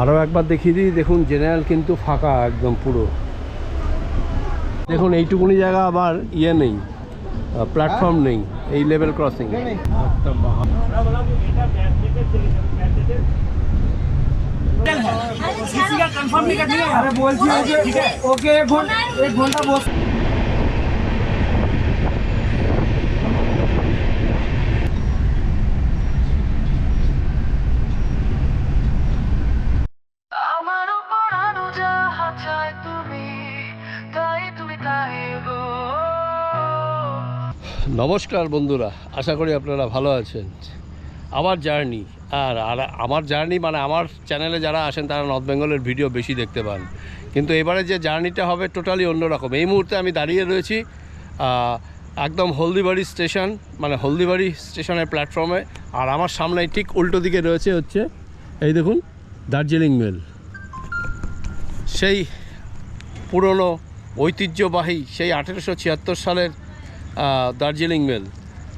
আরও একবার দেখিয়ে দিই, দেখুন জেনারেল কিন্তু ফাঁকা একদম পুরো। দেখুন এইটুকুনি জায়গা আবার ইয়ে নেই, প্ল্যাটফর্ম নেই, এই লেভেল ক্রসিং। নমস্কার বন্ধুরা, আশা করি আপনারা ভালো আছেন। আমার জার্নি আর আমার জার্নি মানে আমার চ্যানেলে যারা আসেন তারা নর্থ বেঙ্গলের ভিডিও বেশি দেখতে পান, কিন্তু এবারে যে জার্নিটা হবে টোটালি অন্যরকম। এই মুহূর্তে আমি দাঁড়িয়ে রয়েছি একদম হলদিবাড়ি স্টেশন, মানে হলদিবাড়ি স্টেশনের প্ল্যাটফর্মে। আর আমার সামনে ঠিক উল্টো দিকে রয়েছে হচ্ছে এই দেখুন দার্জিলিং মেল, সেই পুরনো ঐতিহ্যবাহী সেই 1876 সালের দার্জিলিং মেল।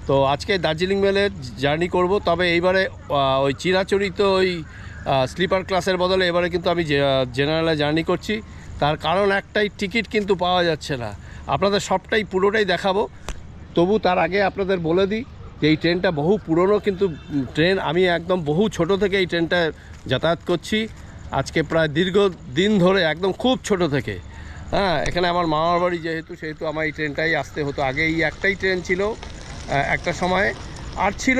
তো আজকে দার্জিলিং মেলের জার্নি করব, তবে এইবারে ওই চিরাচরিত ওই স্লিপার ক্লাসের বদলে এবারে কিন্তু আমি জেনারেলে জার্নি করছি। তার কারণ একটাই, টিকিট কিন্তু পাওয়া যাচ্ছে না। আপনাদের সবটাই পুরোটাই দেখাবো, তবু তার আগে আপনাদের বলে দিই যে এই ট্রেনটা বহু পুরনো কিন্তু ট্রেন। আমি একদম বহু ছোট থেকে এই ট্রেনটা যাতায়াত করছি, আজকে প্রায় দীর্ঘদিন ধরে, একদম খুব ছোট থেকে। হ্যাঁ, এখানে আমার মামার বাড়ি সেহেতু আমার এই ট্রেনটাই আসতে হতো। আগে এই একটাই ট্রেন ছিল একটা সময়, আর ছিল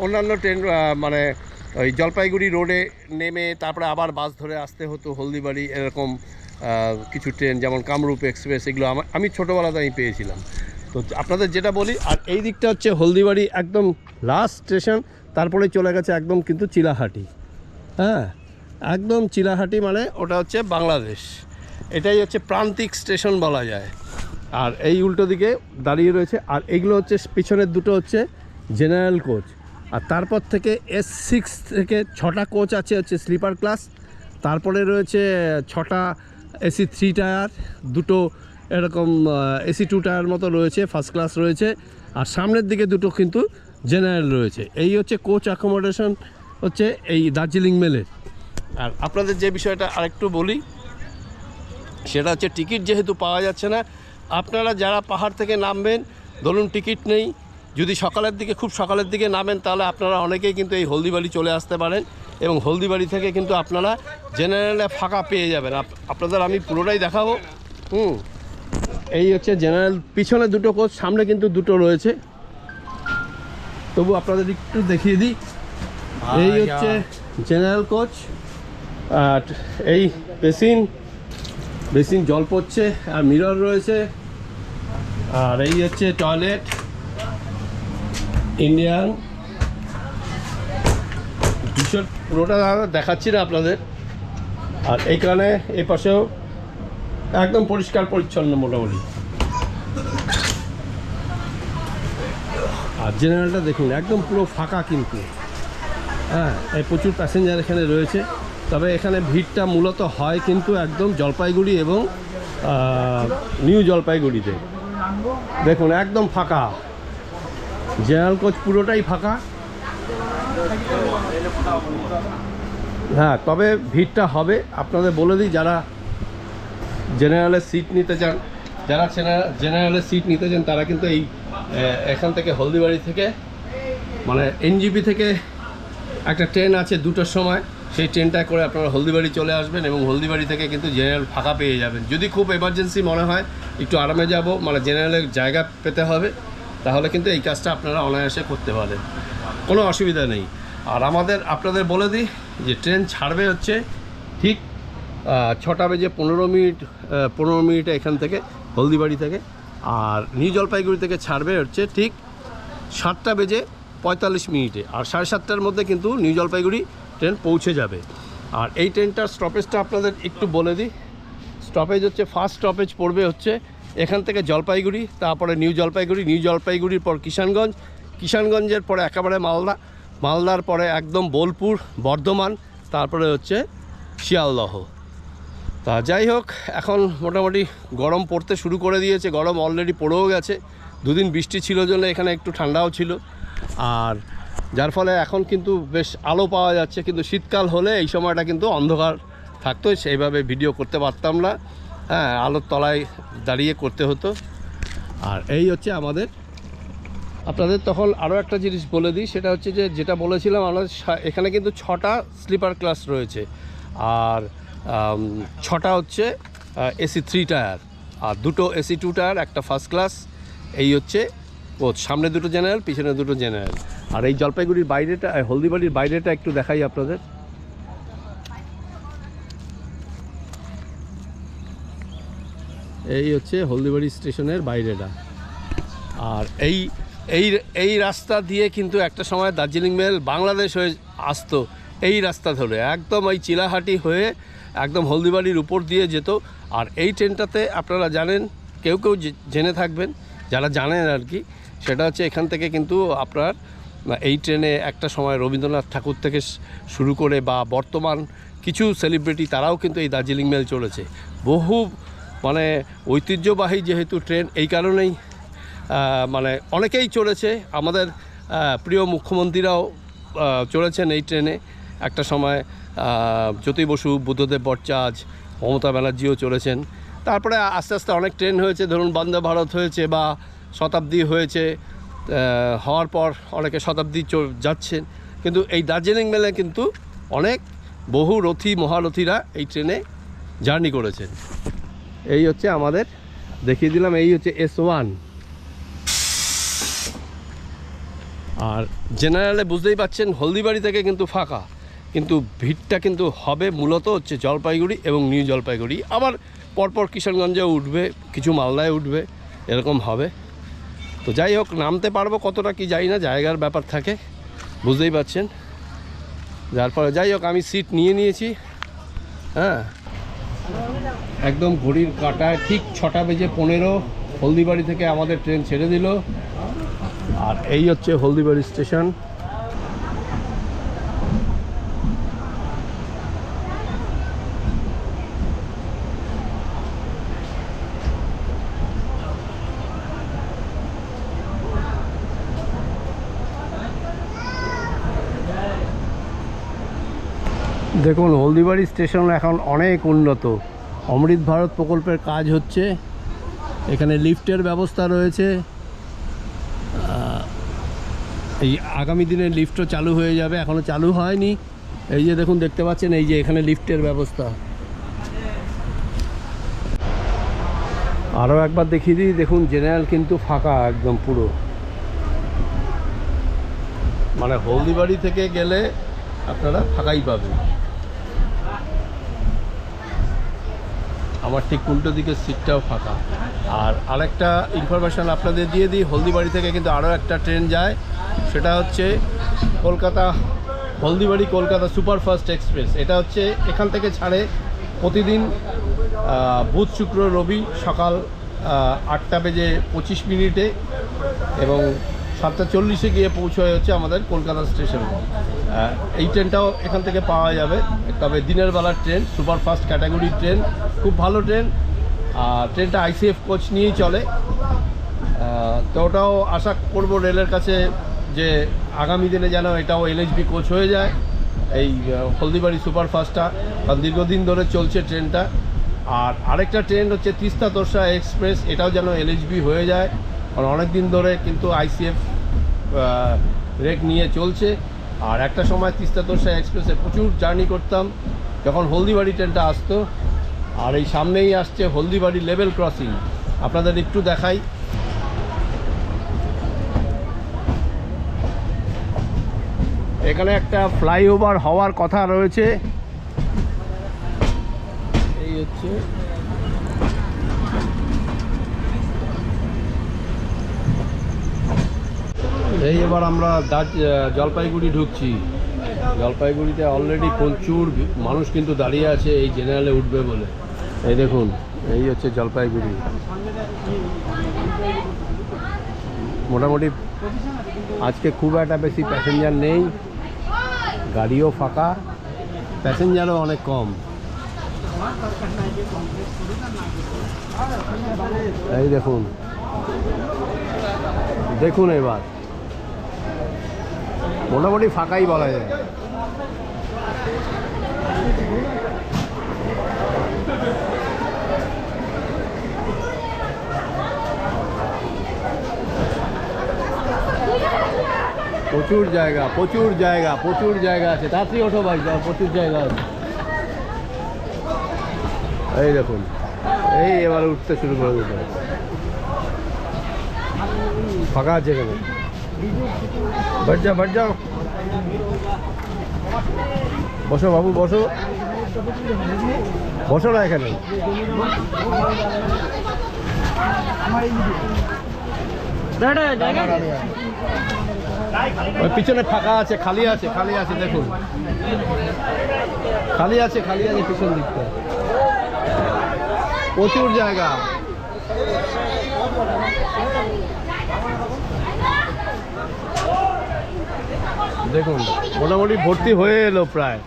অন্যান্য ট্রেন, মানে ওই জলপাইগুড়ি রোডে নেমে তারপরে আবার বাস ধরে আসতে হতো হলদিবাড়ি, এরকম কিছু ট্রেন, যেমন কামরূপ এক্সপ্রেস, এগুলো আমি ছোটোবেলাতে আমি পেয়েছিলাম। তো আপনাদের যেটা বলি, আর এই দিকটা হচ্ছে হলদিবাড়ি একদম লাস্ট স্টেশন, তারপরে চলে গেছে একদম কিন্তু চিলাহাটি। হ্যাঁ, একদম চিলাহাটি, মানে ওটা হচ্ছে বাংলাদেশ। এটাই হচ্ছে প্রান্তিক স্টেশন বলা যায়। আর এই উল্টো দিকে দাঁড়িয়ে রয়েছে, আর এইগুলো হচ্ছে পিছনের দুটো হচ্ছে জেনারেল কোচ। আর তারপর থেকে S6 থেকে 6টা কোচ আছে হচ্ছে স্লিপার ক্লাস, তারপরে রয়েছে 6টা AC 3 টায়ার, দুটো এরকম AC 2 টায়ার মতো রয়েছে, ফার্স্ট ক্লাস রয়েছে, আর সামনের দিকে দুটো কিন্তু জেনারেল রয়েছে। এই হচ্ছে কোচ অ্যাকোমোডেশন হচ্ছে এই দার্জিলিং মেলের। আর আপনাদের যে বিষয়টা আরেকটু বলি, সেটা হচ্ছে টিকিট যেহেতু পাওয়া যাচ্ছে না, আপনারা যারা পাহাড় থেকে নামবেন, ধরুন টিকিট নেই, যদি সকালের দিকে, খুব সকালের দিকে নামেন, তাহলে আপনারা অনেকেই কিন্তু এই হলদিবাড়ি চলে আসতে পারেন, এবং হলদিবাড়ি থেকে কিন্তু আপনারা জেনারেলে ফাঁকা পেয়ে যাবেন। আপনাদের আমি পুরোটাই দেখাবো। এই হচ্ছে জেনারেল, পিছনে দুটো কোচ, সামনে কিন্তু দুটো রয়েছে, তবু আপনাদের একটু দেখিয়ে দিই। এই হচ্ছে জেনারেল কোচ, আর এই বেসিন জল পড়ছে, আর মিরর রয়েছে, আর এই হচ্ছে টয়লেট ইন্ডিয়ান। ভীষণ পুরোটা দেখাচ্ছি না আপনাদের। আর এইখানে এই পাশেও একদম পরিষ্কার পরিচ্ছন্ন মোটামুটি। আর জেনারেলটা দেখুন একদম পুরো ফাঁকা কিন্তু। হ্যাঁ, এই প্রচুর প্যাসেঞ্জার এখানে রয়েছে, তবে এখানে ভিড়টা মূলত হয় কিন্তু একদম জলপাইগুড়ি এবং নিউ জলপাইগুড়িতে। দেখুন একদম ফাঁকা, জেনারেল কোচ পুরোটাই ফাঁকা। হ্যাঁ, তবে ভিড়টা হবে। আপনাদের বলে দিই, যারা জেনারেলের সিট নিতে চান, তারা কিন্তু এই এখান থেকে হলদিবাড়ি থেকে, মানে NGP থেকে একটা ট্রেন আছে 2টোর সময়, সেই ট্রেনটায় করে আপনারা হলদিবাড়ি চলে আসবেন, এবং হলদিবাড়ি থেকে কিন্তু জেনারেল ফাঁকা পেয়ে যাবেন। যদি খুব এমার্জেন্সি মনে হয়, একটু আরামে যাব, মানে জেনারেলের জায়গা পেতে হবে, তাহলে কিন্তু এই কাজটা আপনারা অনায়াসে করতে পারেন, কোনো অসুবিধা নেই। আর আপনাদের বলে দিই যে ট্রেন ছাড়বে হচ্ছে ঠিক 6টা বেজে 15 মিনিটে এখান থেকে হলদিবাড়ি থেকে, আর নিউ জলপাইগুড়ি থেকে ছাড়বে হচ্ছে ঠিক 7টা বেজে 45 মিনিটে, আর 7:30টার মধ্যে কিন্তু নিউ জলপাইগুড়ি ট্রেন পৌঁছে যাবে। আর এই ট্রেনটার স্টপেজটা আপনাদের একটু বলে দিই। স্টপেজ হচ্ছে, ফার্স্ট স্টপেজ পড়বে হচ্ছে এখান থেকে জলপাইগুড়ি, তারপরে নিউ জলপাইগুড়ির পর কিষানগঞ্জের পরে একেবারে মালদার পরে একদম বোলপুর, বর্ধমান, তারপরে হচ্ছে শিয়ালদহ। তা যাই হোক, এখন মোটামুটি গরম পড়তে শুরু করে দিয়েছে, গরম অলরেডি পড়েও গেছে। 2 দিন বৃষ্টি ছিল জন্য এখানে একটু ঠান্ডাও ছিল। আর যার ফলে এখন কিন্তু বেশ আলো পাওয়া যাচ্ছে, কিন্তু শীতকাল হলে এই সময়টা কিন্তু অন্ধকার থাকতো, সেইভাবে ভিডিও করতে পারতাম না। হ্যাঁ, আলোর তলায় দাঁড়িয়ে করতে হতো। আর এই হচ্ছে আমাদের, আপনাদের তখন আরও একটা জিনিস বলে দিই, সেটা হচ্ছে যে যেটা বলেছিলাম আমাদের এখানে কিন্তু 6টা স্লিপার ক্লাস রয়েছে, আর 6টা হচ্ছে এসি 3 টায়ার, আর 2টো এসি 2 টায়ার, একটা ফার্স্ট ক্লাস। এই হচ্ছে কোচ, সামনে 2টো জেনারেল, পিছনে 2টো জেনারেল। আর এই জলপাইগুড়ির বাইরেটা, হলদিবাড়ির বাইরেটা একটু দেখাই আপনাদের। এই হচ্ছে হলদিবাড়ি স্টেশনের বাইরেটা। আর এই এই এই রাস্তা দিয়ে কিন্তু একটা সময় দার্জিলিং মেল বাংলাদেশ হয়ে আসতো, এই রাস্তা ধরে একদম এই চিলাহাটি হয়ে একদম হলদিবাড়ির উপর দিয়ে যেত। আর এই ট্রেনটাতে আপনারা জানেন, কেউ কেউ জেনে থাকবেন, যারা জানেন আর কি, সেটা হচ্ছে এখান থেকে কিন্তু আপনার এই ট্রেনে একটা সময় রবীন্দ্রনাথ ঠাকুর থেকে শুরু করে বা বর্তমান কিছু সেলিব্রিটি তারাও কিন্তু এই দার্জিলিং মেল চলেছে। বহু মানে ঐতিহ্যবাহী যেহেতু ট্রেন, এই কারণেই মানে অনেকেই চলেছে। আমাদের প্রিয় মুখ্যমন্ত্রীরাও চলেছেন এই ট্রেনে একটা সময়, জ্যোতি বসু, বুদ্ধদেব ভট্টাচার্য, মমতা ব্যানার্জিও চলেছেন। তারপরে আস্তে আস্তে অনেক ট্রেন হয়েছে, ধরুন বন্দে ভারত হয়েছে বা শতাব্দী হয়েছে, হওয়ার পর অনেকে শতাব্দী যাচ্ছেন। কিন্তু এই দার্জিলিং মেলে কিন্তু অনেক বহু রথী মহারথীরা এই ট্রেনে জার্নি করেছেন। এই হচ্ছে আমাদের, দেখিয়ে দিলাম, এই হচ্ছে S1। আর জেনারেলে বুঝতেই পাচ্ছেন হলদিবাড়ি থেকে কিন্তু ফাঁকা, কিন্তু ভিড়টা কিন্তু হবে মূলত হচ্ছে জলপাইগুড়ি এবং নিউ জলপাইগুড়ি, আবার পরপর কিষানগঞ্জেও উঠবে, কিছু মালদায় উঠবে, এরকম হবে। তো যাই হোক, নামতে পারবো কতটা কি জানি না, জায়গার ব্যাপার থাকে, বুঝতেই পাচ্ছেন। যার ফলে যাই হোক, আমি সিট নিয়ে নিয়েছি। হ্যাঁ, একদম ঘড়ির কাঁটায় ঠিক 6টা বেজে 15 হলদিবাড়ি থেকে আমাদের ট্রেন ছেড়ে দিল। আর এই হচ্ছে হলদিবাড়ি স্টেশন। দেখুন, হলদিবাড়ি স্টেশন এখন অনেক উন্নত, অমৃত ভারত প্রকল্পের কাজ হচ্ছে, এখানে লিফটের ব্যবস্থা রয়েছে। এই আগামী দিনে লিফটও চালু হয়ে যাবে, এখনও চালু হয়নি। এই যে দেখুন, দেখতে পাচ্ছেন, এই যে এখানে লিফটের ব্যবস্থা। আরও একবার দেখিয়ে দিই, দেখুন জেনারেল কিন্তু ফাঁকা একদম পুরো, মানে হলদিবাড়ি থেকে গেলে আপনারা ফাঁকাই পাবেন। আমার ঠিক উল্টো দিকের সিটটাও ফাঁকা। আর আরেকটা ইনফরমেশান আপনাদের দিয়ে দিই, হলদিবাড়ি থেকে কিন্তু আরও একটা ট্রেন যায়, সেটা হচ্ছে কলকাতা, হলদিবাড়ি কলকাতা সুপারফাস্ট এক্সপ্রেস। এটা হচ্ছে এখান থেকে ছাড়ে প্রতিদিন বুধ শুক্র রবি সকাল 8টা বেজে 25 মিনিটে এবং 7টা 40-এ গিয়ে পৌঁছয় হচ্ছে আমাদের কলকাতা স্টেশনে। এই ট্রেনটাও এখান থেকে পাওয়া যাবে, তবে দিনের বেলার ট্রেন, সুপারফাস্ট ক্যাটাগরির ট্রেন, খুব ভালো ট্রেন। আর ট্রেনটা ICF কোচ নিয়েই চলে। তো ওটাও আশা করব রেলের কাছে যে আগামী দিনে যেন এটাও LHB কোচ হয়ে যায়, এই হলদিবাড়ি সুপারফাস্টটা, কারণ দীর্ঘদিন ধরে চলছে ট্রেনটা। আর আরেকটা ট্রেন হচ্ছে তিস্তা তোরসা এক্সপ্রেস, এটাও যেন LHB হয়ে যায়, কারণ অনেক দিন ধরে কিন্তু ICF রেক নিয়ে চলছে। আর একটা সময় তিস্তা তোরসা এক্সপ্রেসে প্রচুর জার্নি করতাম যখন হলদিবাড়ি ট্রেনটা আসতো। আর এই সামনেই আসছে হলদিবাড়ি লেভেল ক্রসিং, আপনাদের একটু দেখাই। এখানে একটা ফ্লাইওভার হওয়ার কথা রয়েছে, এই হচ্ছে। এই এবার আমরা জলপাইগুড়ি ঢুকছি। জলপাইগুড়িতে অলরেডি প্রচুর মানুষ কিন্তু দাঁড়িয়ে আছে এই জেনারেলে উঠবে বলে। এই দেখুন, এই হচ্ছে জলপাইগুড়ি। মোটামুটি আজকে খুব একটা বেশি প্যাসেঞ্জার নেই, গাড়িও ফাঁকা, প্যাসেঞ্জারও অনেক কম। এই দেখুন, দেখুন এবার মোটামুটি ফাঁকাই বলা যায়। প্রচুর জায়গা, প্রচুর জায়গা, প্রচুর জায়গা আছে। তাড়াতাড়ি ওঠো ভাই, প্রচুর জায়গা আছে। এই দেখুন, এই এবার উঠতে শুরু করে দিতে ফাঁকা আছে এখানে। বাট যাও, বসো বাবু, বসো বসো না এখানে। ওই পিছনে ফাঁকা আছে, খালি আছে, খালি আছে, দেখুন খালি আছে, খালি আছে পিছন দিকটা, প্রচুর জায়গা। দেখুন মোটামুটি ভর্তি হয়ে এলো প্রায়।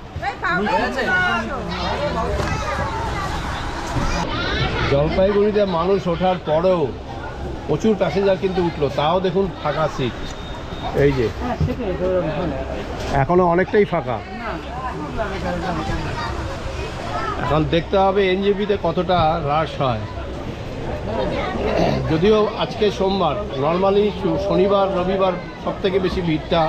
জলপাইগুড়িতে মানুষ ওঠার পরেও প্রচুর প্যাসেঞ্জার কিন্তু উঠলো, তাও দেখুন ফাঁকা সিট। এই যে এখনো অনেকটাই ফাঁকা। এখন দেখতে হবে এনজেপিতে কতটা রাশ হয়। যদিও আজকে সোমবার, নর্মালি শনিবার রবিবার সব থেকে বেশি ভিড়টা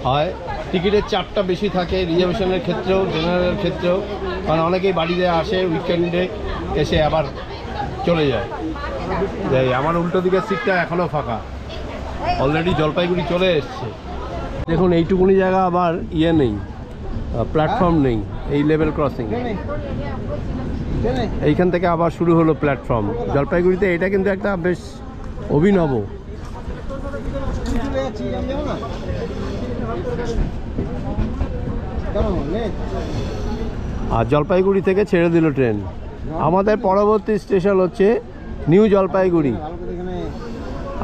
হয়। টিকিটের চাপটা বেশি থাকে রিজার্ভেশনের ক্ষেত্রেও, জেনারেলের ক্ষেত্রেও, কারণ অনেকেই বাড়িতে আসে উইকেন্ডে, এসে আবার চলে যায়। যাই, আমার উল্টো দিকের সিটটা এখনও ফাঁকা, অলরেডি জলপাইগুড়ি চলে এসছে। দেখুন এইটুকুনি জায়গা আবার ইয়ে নেই, প্ল্যাটফর্ম নেই, এই লেভেল ক্রসিং। এইখান থেকে আবার শুরু হলো প্ল্যাটফর্ম জলপাইগুড়িতে। এটা কিন্তু একটা বেশ অভিনব। আর জলপাইগুড়ি থেকে ছেড়ে দিল ট্রেন। আমাদের পরবর্তী স্টেশন হচ্ছে নিউ জলপাইগুড়ি।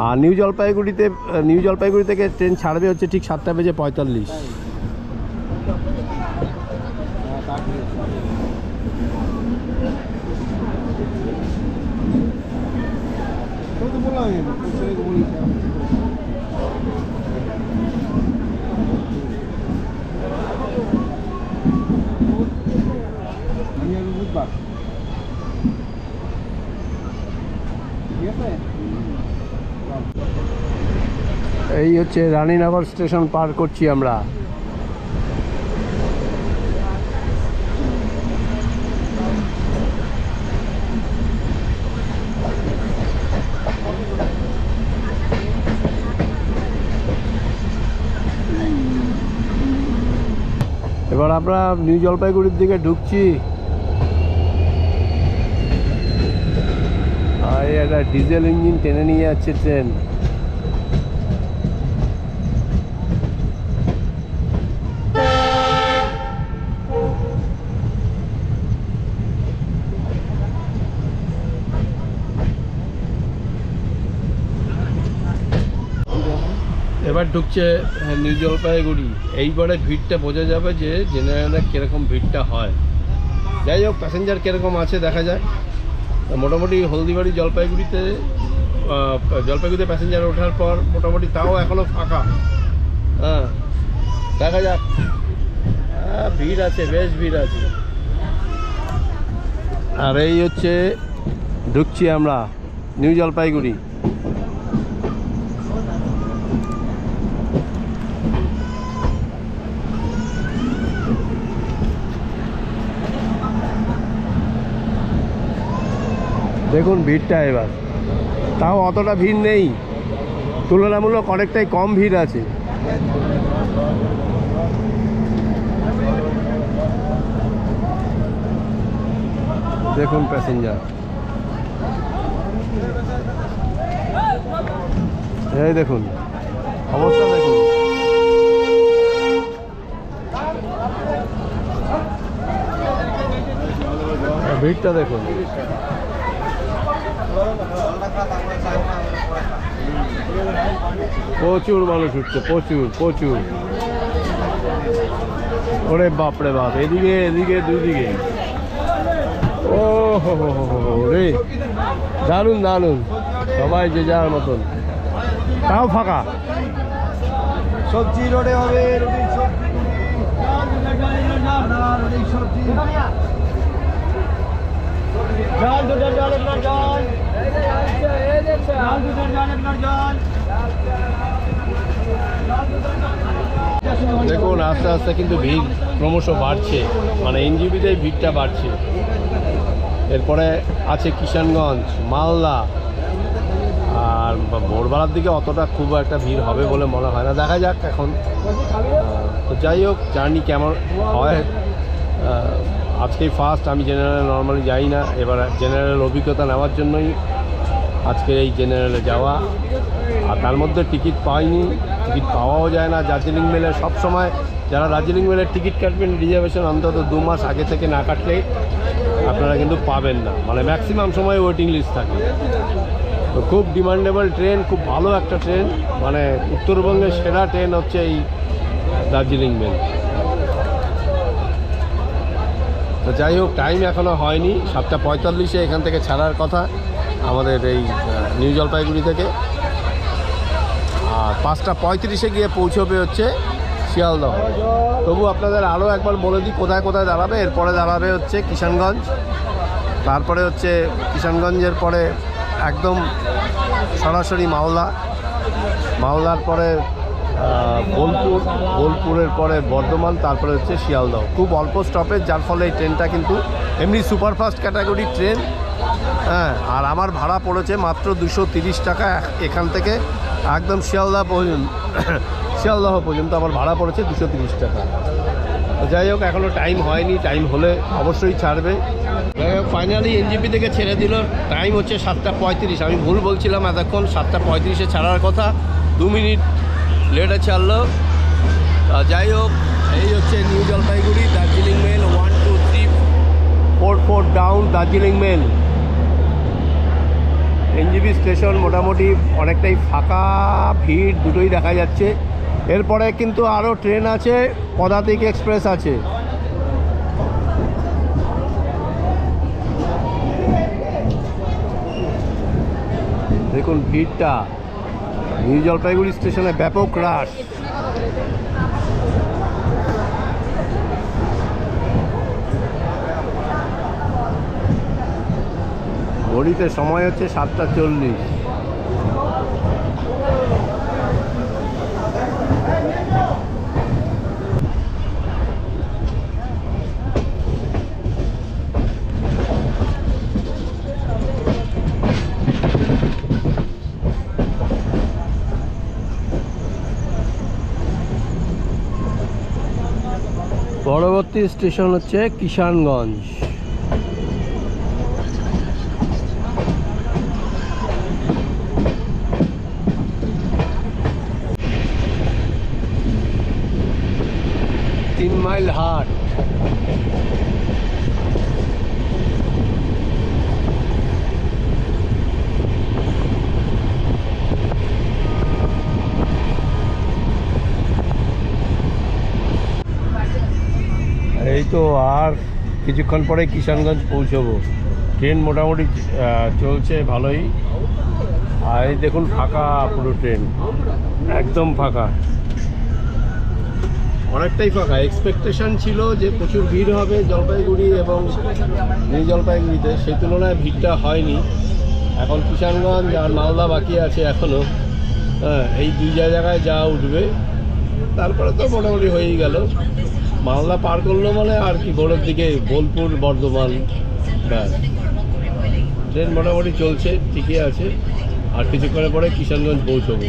আর নিউ জলপাইগুড়ি থেকে ট্রেন ছাড়বে হচ্ছে ঠিক 7:45। এই হচ্ছে রানীনগর স্টেশন পার করছি আমরা। এবার আমরা নিউ জলপাইগুড়ির দিকে ঢুকছি। আর একটা ডিজেল ইঞ্জিন টেনে নিয়ে যাচ্ছে ট্রেন। এবার ঢুকছে নিউ জলপাইগুড়ি। এইবারে ভিড়টা বোঝা যাবে যে জেনারেলে কীরকম ভিড়টা হয়। যাই হোক, প্যাসেঞ্জার কীরকম আছে দেখা যায়। মোটামুটি হলদিবাড়ি জলপাইগুড়িতে প্যাসেঞ্জার ওঠার পর মোটামুটি তাও এখনও ফাঁকা। হ্যাঁ, দেখা যাক। ভিড় আছে, বেশ ভিড় আছে। আর এই হচ্ছে ঢুকছি আমরা নিউ জলপাইগুড়ি। দেখুন ভিড়টা এবার, তাও অতটা ভিড় নেই, তুলনামূলক অনেকটাই কম ভিড় আছে। দেখুন প্যাসেঞ্জার, এই দেখুন অবস্থা, দেখুন ভিড়টা দেখুন। প্রচুর মানুষ উঠছে, প্রচুর প্রচুর। ওরে বাপরে বাপ, এদিকে এদিকে দুদিকে। ও হো হো হো রে, দারুণ দারুণ। সবাই যে যার মতন, তাও ফাঁকা, সবজি রোডে হবে, রুটির সবজি, রুটির সবজি, জল দুটোর জল, আপনার জল, জল দুটোর জল, আপনার জল। দেখুন আস্তে আস্তে কিন্তু ভিড় ক্রমশ বাড়ছে, মানে এনজিপিতেই ভিড়টা বাড়ছে। এরপরে আছে কিষানগঞ্জ, মালদা। আর ভোরবেলার দিকে অতটা খুব একটা ভিড় হবে বলে মনে হয় না, দেখা যাক এখন। তো যাই হোক, জার্নি কেমন হয়। আজকেই ফার্স্ট, আমি জেনারেলে নর্মালি যাই না, এবার জেনারেল অভিজ্ঞতা নেওয়ার জন্যই আজকে এই জেনারেলে যাওয়া। আর তার মধ্যে টিকিট পাইনি, টিকিট পাওয়াও যায় না দার্জিলিং মেলের। সবসময় যারা দার্জিলিং মেলের টিকিট কাটবেন রিজার্ভেশন অন্তত 2 মাস আগে থেকে না কাটলে আপনারা কিন্তু পাবেন না, মানে ম্যাক্সিমাম সময় ওয়েটিং লিস্ট থাকে। তো খুব ডিমান্ডেবল ট্রেন, খুব ভালো একটা ট্রেন, মানে উত্তরবঙ্গের সেরা ট্রেন হচ্ছে এই দার্জিলিং মেল। তো যাই হোক, টাইম এখনও হয়নি, 7:45-এ এখান থেকে ছাড়ার কথা আমাদের এই নিউ জলপাইগুড়ি থেকে। আর 5:35-এ গিয়ে পৌঁছবে হচ্ছে শিয়ালদহ। তবু আপনাদের আরও একবার বলে দিই কোথায় কোথায় দাঁড়াবে। এরপরে দাঁড়াবে হচ্ছে কিষানগঞ্জ, তারপরে হচ্ছে কিষানগঞ্জের পরে একদম সরাসরি মালদা, মালদার পরে বোলপুর, বোলপুরের পরে বর্ধমান, তারপরে হচ্ছে শিয়ালদহ। খুব অল্প স্টপেজ, যার ফলে এই ট্রেনটা কিন্তু এমনি সুপারফাস্ট ক্যাটাগরির ট্রেন। হ্যাঁ, আর আমার ভাড়া পড়েছে মাত্র 230 টাকা এখান থেকে একদম শিয়ালদহ পর্যন্ত আমার ভাড়া পড়েছে 230 টাকা। যাই হোক, এখনও টাইম হয়নি, টাইম হলে অবশ্যই ছাড়বে। যাই হোক, ফাইনালি এনজিপি থেকে ছেড়ে দিল। টাইম হচ্ছে 7:35। আমি ভুল বলছিলাম এতক্ষণ, 7:35-এ ছাড়ার কথা, 2 মিনিট লেটে ছাড়লো। যাই হোক, এই হচ্ছে new Jalpaiguri Darjeeling mail 1 2 3 4 4 down Darjeeling mail. NJP station মোটামুটি অনেকটাই ফাঁকা, ভিড় দুটোই দেখা যাচ্ছে। এরপরে কিন্তু আরও ট্রেন আছে, পদাতিক এক্সপ্রেস আছে। দেখুন ভিড়টা, নিউ জলপাইগুড়ি স্টেশনে ব্যাপক রাশ। ঘড়িতে সময় হচ্ছে 7:40। পরবর্তী স্টেশন হচ্ছে কিষানগঞ্জ। মাইল হাট। এই তো আর কিছুক্ষণ পরে কিষানগঞ্জ পৌঁছবো। ট্রেন মোটামুটি চলছে ভালোই। আর এই দেখুন ফাঁকা পুরো ট্রেন, একদম ফাঁকা, অনেকটাই ফাঁকা। এক্সপেকটেশন ছিল যে প্রচুর ভিড় হবে জলপাইগুড়ি এবং নিউ জলপাইগুড়িতে, সেই তুলনায় ভিড়টা হয়নি। এখন কিষানগঞ্জ আর মালদা বাকি আছে এখনও। হ্যাঁ, এই 2 জায়গায় যা উঠবে, তারপরে তো মোটামুটি হয়েই গেল। মালদা পার করলো মানে আর কি, ভোরের দিকে বোলপুর, বর্ধমান, ব্যাস। ট্রেন মোটামুটি চলছে, ঠিকই আছে। আর কিছুক্ষণের পরে কিষানগঞ্জ পৌঁছবো।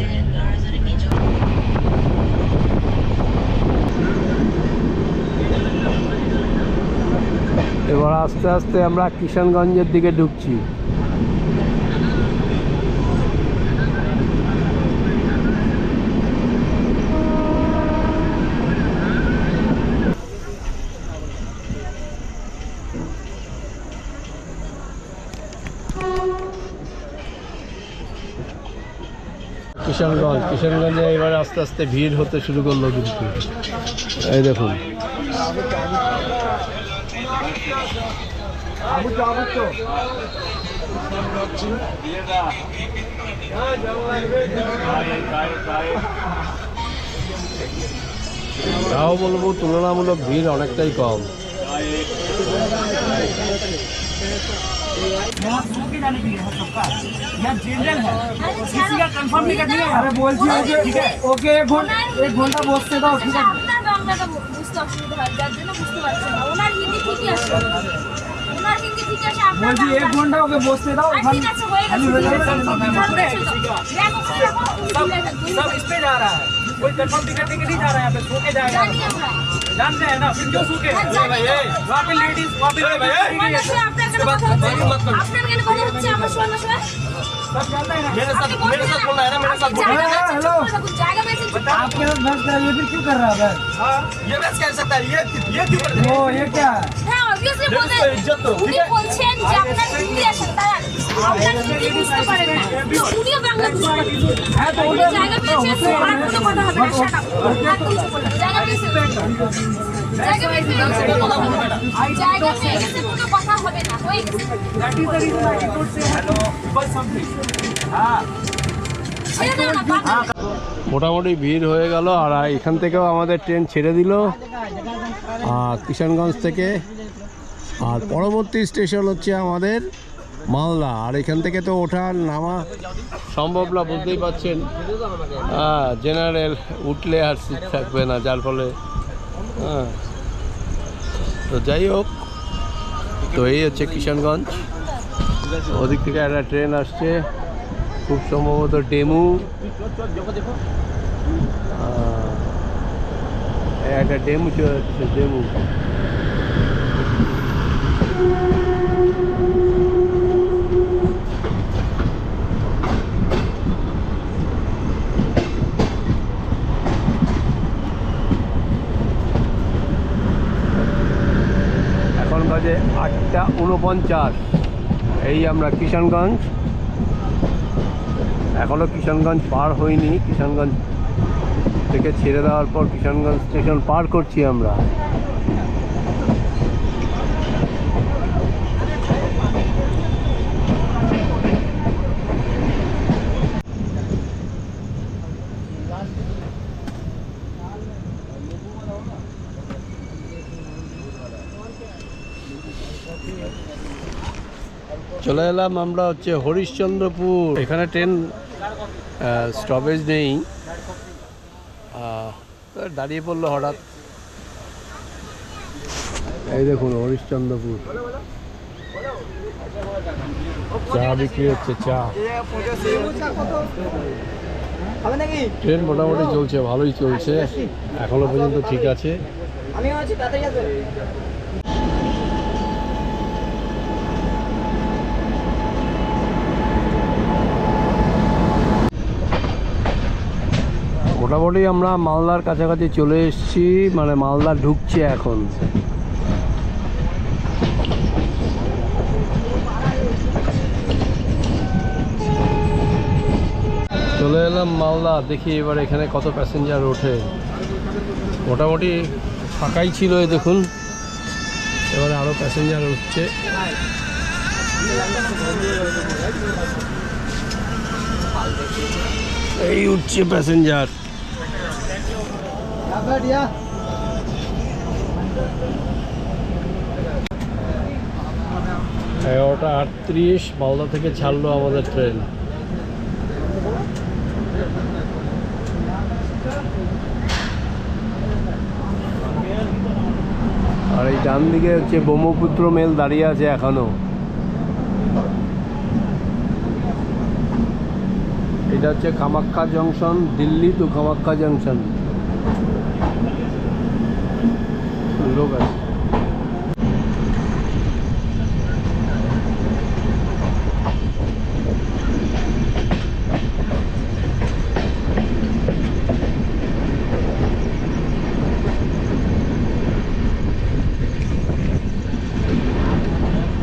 এবার আস্তে আস্তে আমরা কিষানগঞ্জের দিকে ঢুকছি। কিষানগঞ্জে এবার আস্তে আস্তে ভিড় হতে শুরু করলো কিন্তু। এই দেখুন, তাও বলবো তুলনামূলক ভিড় অনেকটাই কম। আরে বলছি ওকে 1 ঘন্টা বসতে দাও, ঠিক আছে? আপনার বাংলাটা বুঝতে অসুবিধা হয়, যার জন্য বুঝতে পারছেন না। ওনার হিন্দি ঠিকই আছে, ওনার হিন্দি ঠিকই আছে, আপনার বলছি 1 ঘন্টা ওকে বসতে দাও। ঠিক আছে, হয়ে গেছে। सब इस पे जा रहा है, कोई कंफर्म टिकट लेके नहीं जा रहा है, यहाँ पे सो के जाएगा। जानते हैं ना, फिर क्यों सो के? वहाँ पे लेडीज, वहाँ पे আপনার কেন কথা হচ্ছে আমার শোনা শোনা सब जानते हैं ना। मेरे साथ बोल रहा है ना, मेरे साथ बोल रहा है। हेलो, जाएगा मैं आपके साथ बहस कर, ये फिर क्यों कर रहा है बहस? ये बस कर सकता है, ये क्यों करता है? वो ये क्या है? হ্যাঁ অবভিয়াসলি বলতে উনি বলছেন যে আপনার হিন্দি আছে, তারা আপনার হিন্দি বুঝতে পারেন না, তো উনিও বাংলা বুঝতে পারেন। है तो উনি জায়গা পেয়েছে, আর কোনো কথা হবে না, শাট আপ। একদম চুপ করুন। জায়গা পেয়েছে, জায়গা পেয়েছে, জায়গা পেয়ে গেছে, কোনো কথা হবে না, হয়ে গেছে। That is the reason I could say hello, but something. हाँ, ছেড়ে দাও না, বাবা। মোটামুটি ভিড় হয়ে গেল। আর এখান থেকেও আমাদের ট্রেন ছেড়ে দিল কিষানগঞ্জ থেকে। আর পরবর্তী স্টেশন হচ্ছে আমাদের মালদা। আর এখান থেকে তো ওঠা নামা সম্ভব না, বুঝতেই পারছেন। জেনারেল উঠলে আর সিট থাকবে না, যার ফলে তো যাই হোক, তো এই হচ্ছে কিষানগঞ্জ। ওদিক থেকে একটা ট্রেন আসছে, খুব সম্ভবত ডেমু। একটা ডেমু চলছে, ডেমু। এখন বাজে 8:49। এই আমরা কিষানগঞ্জ, এখনও কিষানগঞ্জ পার হইনি। কিষানগঞ্জ থেকে ছেড়ে দেওয়ার পর কিষানগঞ্জ স্টেশন পার করছি আমরা। চলে এলাম আমরা হচ্ছে হরিশ্চন্দ্রপুর। এখানে ট্রেন স্টপেজ নেই, দাঁড়িয়ে পড়লো হঠাৎ। এই দেখুন হরিশ্চন্দ্রপুর, চা বিক্রি হচ্ছে, চা। ট্রেন মোটামুটি চলছে, ভালোই চলছে এখনো পর্যন্ত, ঠিক আছে। মোটামুটি আমরা মালদার কাছাকাছি চলে এসেছি, মানে মালদা ঢুকছে এখন। চলে এলাম মালদা, দেখি এবার এখানে কত প্যাসেঞ্জার ওঠে। মোটামুটি ফাঁকাই ছিল, এই দেখুন এবারে আরও প্যাসেঞ্জার উঠছে। এই উঠছে প্যাসেঞ্জার। 11:38 মালদা থেকে ছাড়লো আমাদের ট্রেন। আর এই ডান দিকে হচ্ছে ব্রহ্মপুত্র মেল দাঁড়িয়ে আছে এখনো। এটা হচ্ছে Kamakhya junction, Delhi to Kamakhya junction. লোক আছে।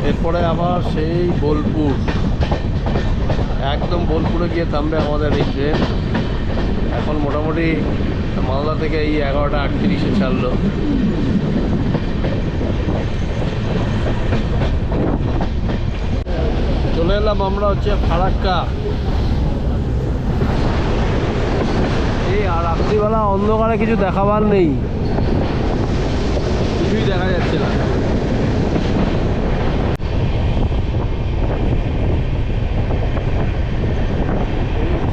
এরপরে আবার সেই বোলপুর, একদম বোলপুরে গিয়ে থামবে আমাদের এই ট্রেন। এখন মোটামুটি মালদা থেকে এই 11:38 ছাড়লো। চলে এলাম আমরা হচ্ছে ফারাক্কা। এই আর রাত্রিবেলা অন্ধকারে কিছু দেখাবার নেই, কিছুই দেখা যাচ্ছে না।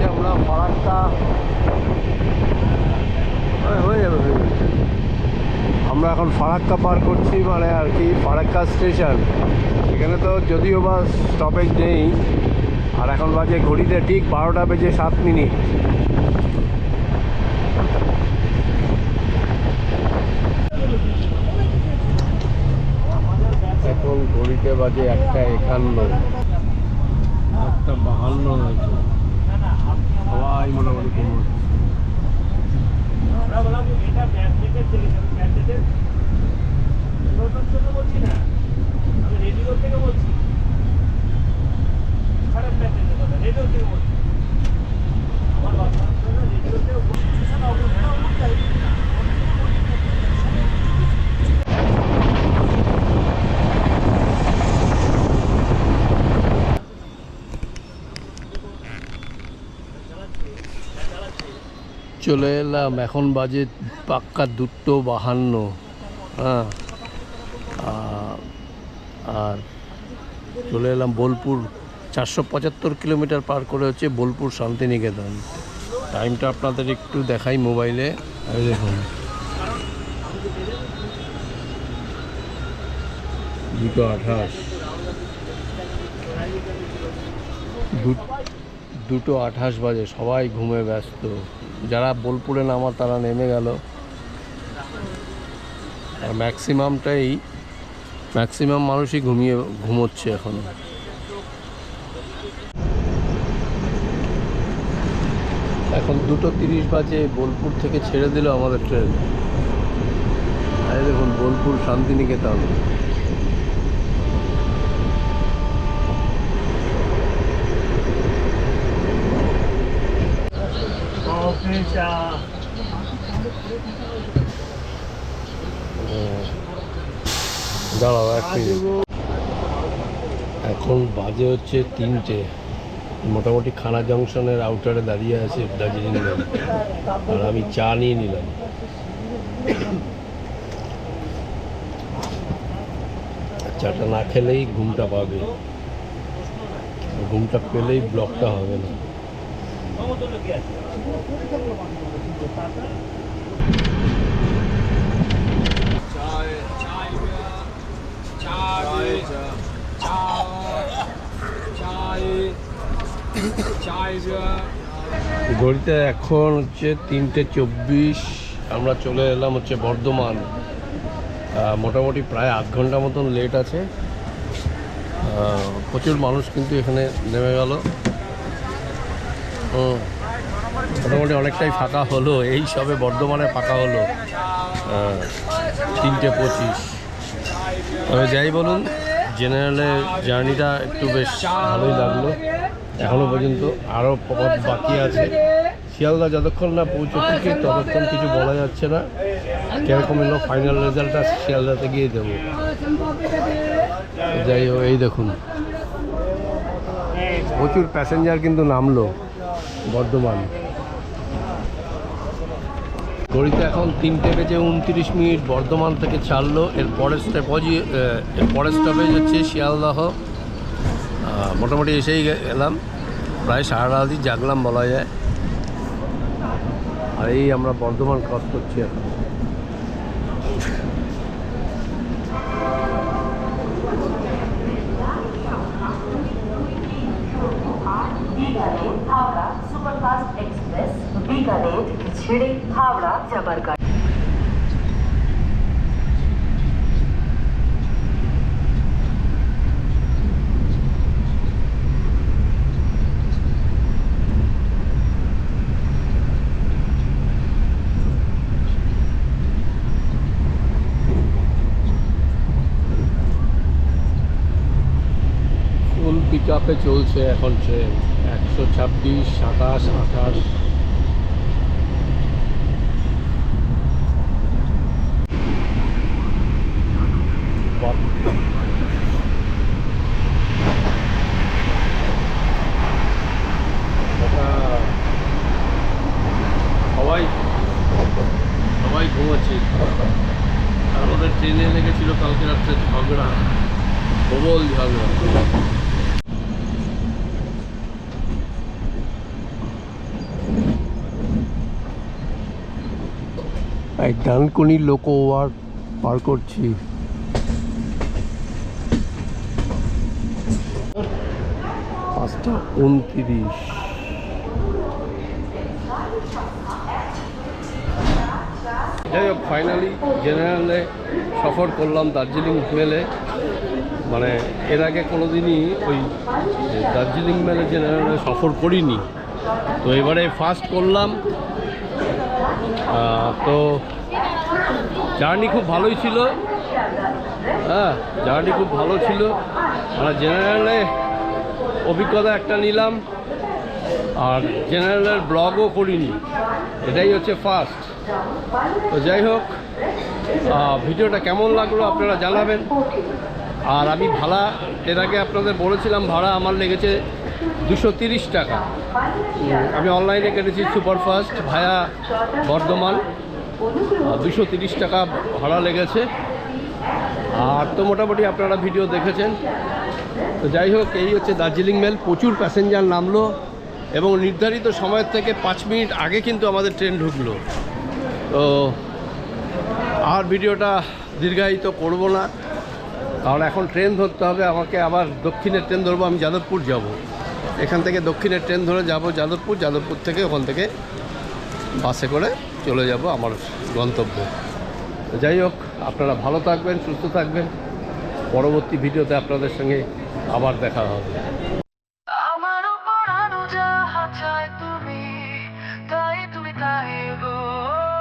আমরা ফারাক্কা হয়ে যাবে, আমরা এখন ফারাক্কা পার করছি, মানে আর কি ফারাক্কা স্টেশন। এখানে তো যদিও বা স্টপেজ নেই, আর এখন বাজে ঘড়িতে ঠিক 12টা বেজে 7 মিনিট। এখন ঘড়িতে বাজে 1:51, 1:52 হয়েছে। সবাই মোটামুটি ঘুমোচ্ছে। চলে এলাম, এখন বাজে পাক্কা 2:52। হ্যাঁ, আর চলে এলাম বোলপুর। 475 কিলোমিটার পার করে হচ্ছে বোলপুর শান্তিনিকেতন। টাইমটা আপনাদের একটু দেখাই মোবাইলে। এই দেখুন 2:28, 2:28 বাজে। সবাই ঘুমে ব্যস্ত, যারা বোলপুরে নামা তারা নেমে গেল। আর ম্যাক্সিমাম মানুষই ঘুমোচ্ছে এখন। এখন 2:30 বাজে। বোলপুর থেকে ছেড়ে দিল আমাদের ট্রেন। এই দেখুন বোলপুর শান্তিনিকেতন। দাঁড়াও এক মিনিট। এখন বাজে হচ্ছে 3টে। মোটামুটি খানা জংশনের আউটারে দাঁড়িয়ে আছে দার্জিলিং রেল, আর আমি চা নিয়ে নিলাম। চাটা না খেলেই ঘুমটা পাবে, ঘুমটা পেলেই ব্লকটা হবে না। ঘড়িতে এখন হচ্ছে 3:24। আমরা চলে এলাম হচ্ছে বর্ধমান। মোটামুটি প্রায় 8 ঘন্টা মতন লেট আছে। প্রচুর মানুষ কিন্তু এখানে নেমে গেল। মোটামুটি অনেকটাই ফাঁকা হলো, এই সবে বর্ধমানে ফাঁকা হলো। 3:25। তবে যাই বলুন, জেনারেলের জার্নিটা একটু বেশ ভালোই লাগলো এখনও পর্যন্ত। আরও পথ বাকি আছে। শিয়ালদা যতক্ষণ না পৌঁছচ্ছি ততক্ষণ কিছু বলা যাচ্ছে না। কীরকম এলো ফাইনাল রেজাল্টটা শিয়ালদাতে গিয়ে দেবো। যাই হোক, এই দেখুন প্রচুর প্যাসেঞ্জার কিন্তু নামলো বর্ধমান। ঘড়িতে এখন 3:29। বর্ধমান থেকে ছাড়লো। এর পরের স্টপেজ হচ্ছে শিয়ালদহ। মোটামুটি এসেই গেলাম, প্রায় সারা রাতই জাগলাম বলা যায়। আর এই আমরা বর্ধমান ক্রস করছি এখন। হাওড়া সুপারফাস্ট এক্সপ্রেস বিকানের ছেড়ে হাওড়া যাবার গাড়ি। ফুল পিক আপে চলছে এখন ট্রেন। 126, 27, 28। সবাই ঝগড়া। এই ডানকুনি লোকো ওয়ার্ড পার করছি। 5:29। যাই হোক, ফাইনালি জেনারেলে সফর করলাম দার্জিলিং মেলে। মানে এর আগে কোনোদিনই ওই দার্জিলিং মেলে জেনারেলে সফর করিনি, তো এবারে ফার্স্ট করলাম। তো জার্নি খুব ভালোই ছিল, হ্যাঁ জার্নি খুব ভালো ছিল। মানে জেনারেলে অভিজ্ঞতা একটা নিলাম, আর জেনারেলের ব্লগও করিনি, এটাই হচ্ছে ফার্স্ট। তো যাই হোক, ভিডিওটা কেমন লাগলো আপনারা জানাবেন। আর আমি ভাড়া এর আগে আপনাদের বলেছিলাম, ভাড়া আমার লেগেছে 230 টাকা। আমি অনলাইনে কেটেছি সুপারফাস্ট ভায়া বর্ধমান, 230 টাকা ভাড়া লেগেছে। আর তো মোটামুটি আপনারা ভিডিও দেখেছেন। তো যাই হোক, এই হচ্ছে দার্জিলিং মেল। প্রচুর প্যাসেঞ্জার নামলো এবং নির্ধারিত সময়ের থেকে 5 মিনিট আগে কিন্তু আমাদের ট্রেন ঢুকলো। তো আর ভিডিওটা দীর্ঘায়িত করব না, কারণ এখন ট্রেন ধরতে হবে আমাকে। আবার দক্ষিণের ট্রেন ধরবো, আমি যাদবপুর যাব। এখান থেকে দক্ষিণের ট্রেন ধরে যাব যাদবপুর, যাদবপুর থেকে ওখান থেকে বাসে করে চলে যাব আমার গন্তব্য। তো যাই হোক, আপনারা ভালো থাকবেন, সুস্থ থাকবেন। পরবর্তী ভিডিওতে আপনাদের সঙ্গে আবার দেখা হবে।